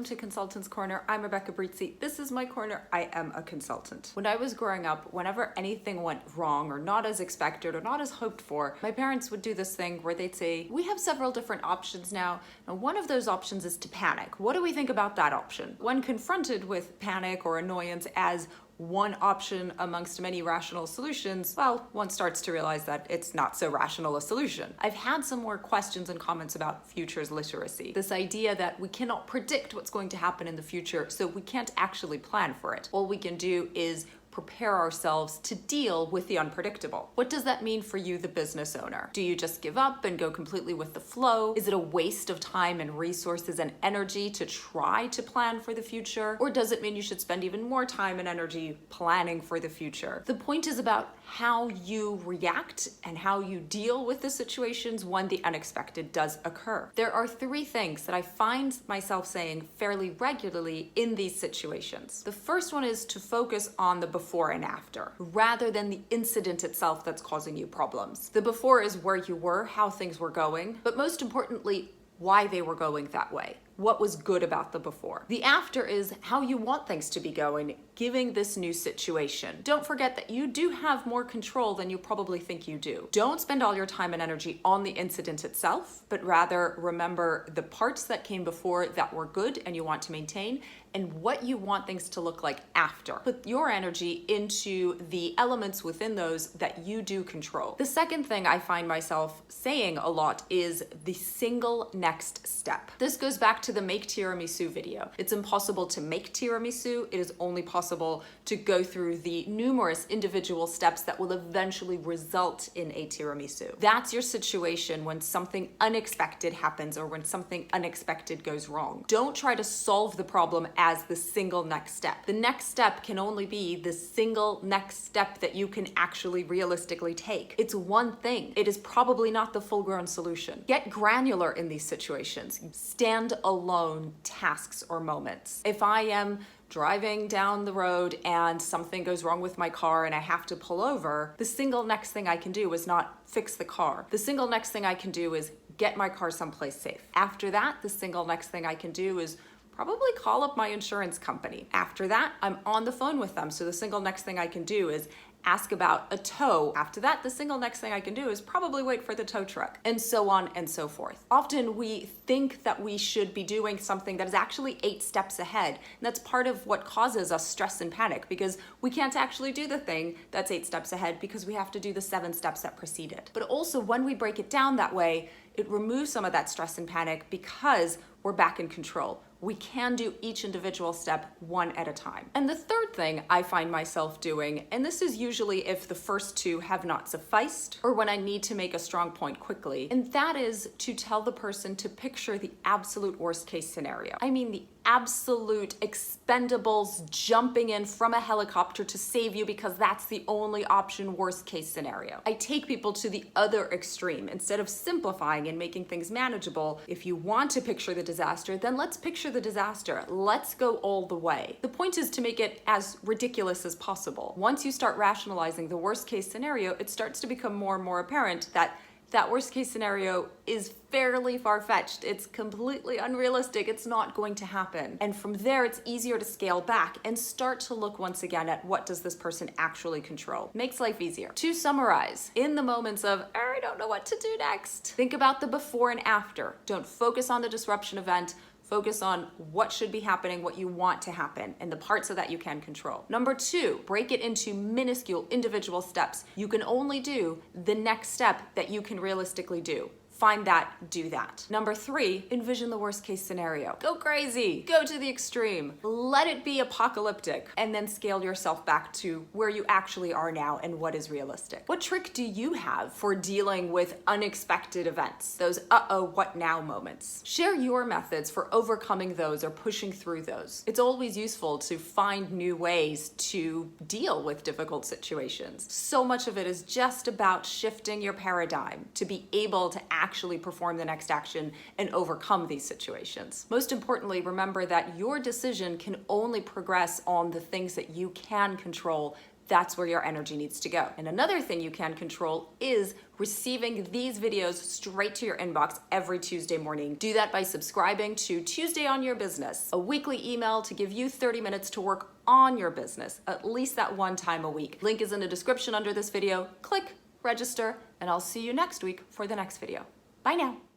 welcome to Consultant's Corner. I'm Rebecca Brizi. This is my corner. I am a consultant. When I was growing up, whenever anything went wrong or not as expected or not as hoped for, my parents would do this thing where they'd say, we have several different options now. Now, one of those options is to panic. What do we think about that option? When confronted with panic or annoyance as one option amongst many rational solutions, well, one starts to realize that it's not so rational a solution. I've had some more questions and comments about futures literacy. This idea that we cannot predict what's going to happen in the future, so we can't actually plan for it. All we can do is prepare ourselves to deal with the unpredictable. What does that mean for you, the business owner? Do you just give up and go completely with the flow? Is it a waste of time and resources and energy to try to plan for the future? Or does it mean you should spend even more time and energy planning for the future? The point is about how you react and how you deal with the situations when the unexpected does occur. There are three things that I find myself saying fairly regularly in these situations. The first one is to focus on the before and after, rather than the incident itself that's causing you problems. The before is where you were, how things were going, but most importantly, why they were going that way. What was good about the before. The after is how you want things to be going, given this new situation. Don't forget that you do have more control than you probably think you do. Don't spend all your time and energy on the incident itself, but rather remember the parts that came before that were good and you want to maintain, and what you want things to look like after. Put your energy into the elements within those that you do control. The second thing I find myself saying a lot is the single next step. This goes back to the make tiramisu video. It's impossible to make tiramisu. It is only possible to go through the numerous individual steps that will eventually result in a tiramisu. That's your situation when something unexpected happens or when something unexpected goes wrong. Don't try to solve the problem as the single next step. The next step can only be the single next step that you can actually realistically take. It's one thing. It is probably not the full-grown solution. Get granular in these situations. Stand alone tasks or moments. If I am driving down the road and something goes wrong with my car and I have to pull over, the single next thing I can do is not fix the car. The single next thing I can do is get my car someplace safe. After that, the single next thing I can do is probably call up my insurance company. After that, I'm on the phone with them. So the single next thing I can do is ask about a tow. After that, the single next thing I can do is probably wait for the tow truck, and so on and so forth. Often we think that we should be doing something that is actually 8 steps ahead. And that's part of what causes us stress and panic, because we can't actually do the thing that's 8 steps ahead because we have to do the 7 steps that precede it. But also when we break it down that way, it removes some of that stress and panic because we're back in control. We can do each individual step one at a time. And the third thing I find myself doing, and this is usually if the first two have not sufficed or when I need to make a strong point quickly, and that is to tell the person to picture the absolute worst case scenario. I mean the absolute expendables jumping in from a helicopter to save you because that's the only option, worst case scenario. I take people to the other extreme. Instead of simplifying and making things manageable, if you want to picture the disaster, then let's picture the disaster. Let's go all the way. The point is to make it as ridiculous as possible. Once you start rationalizing the worst case scenario, it starts to become more and more apparent that that worst case scenario is fairly far-fetched. It's completely unrealistic. It's not going to happen. And from there, it's easier to scale back and start to look once again at what does this person actually control. Makes life easier. To summarize, in the moments of, I don't know what to do next, think about the before and after. Don't focus on the disruption event. Focus on what should be happening, what you want to happen, and the parts of that you can control. Number 2, break it into minuscule individual steps. You can only do the next step that you can realistically do. Find that, do that. Number 3, envision the worst case scenario. Go crazy, go to the extreme. Let it be apocalyptic, and then scale yourself back to where you actually are now and what is realistic. What trick do you have for dealing with unexpected events? Those uh-oh, what now moments. Share your methods for overcoming those or pushing through those. It's always useful to find new ways to deal with difficult situations. So much of it is just about shifting your paradigm to be able to actually perform the next action and overcome these situations. Most importantly, remember that your decision can only progress on the things that you can control that's where your energy needs to go. And another thing you can control is receiving these videos straight to your inbox every Tuesday morning. Do that by subscribing to Tuesday on Your Business, a weekly email to give you 30 minutes to work on your business, at least that one time a week. Link is in the description under this video. Click, register, and I'll see you next week for the next video. Bye now.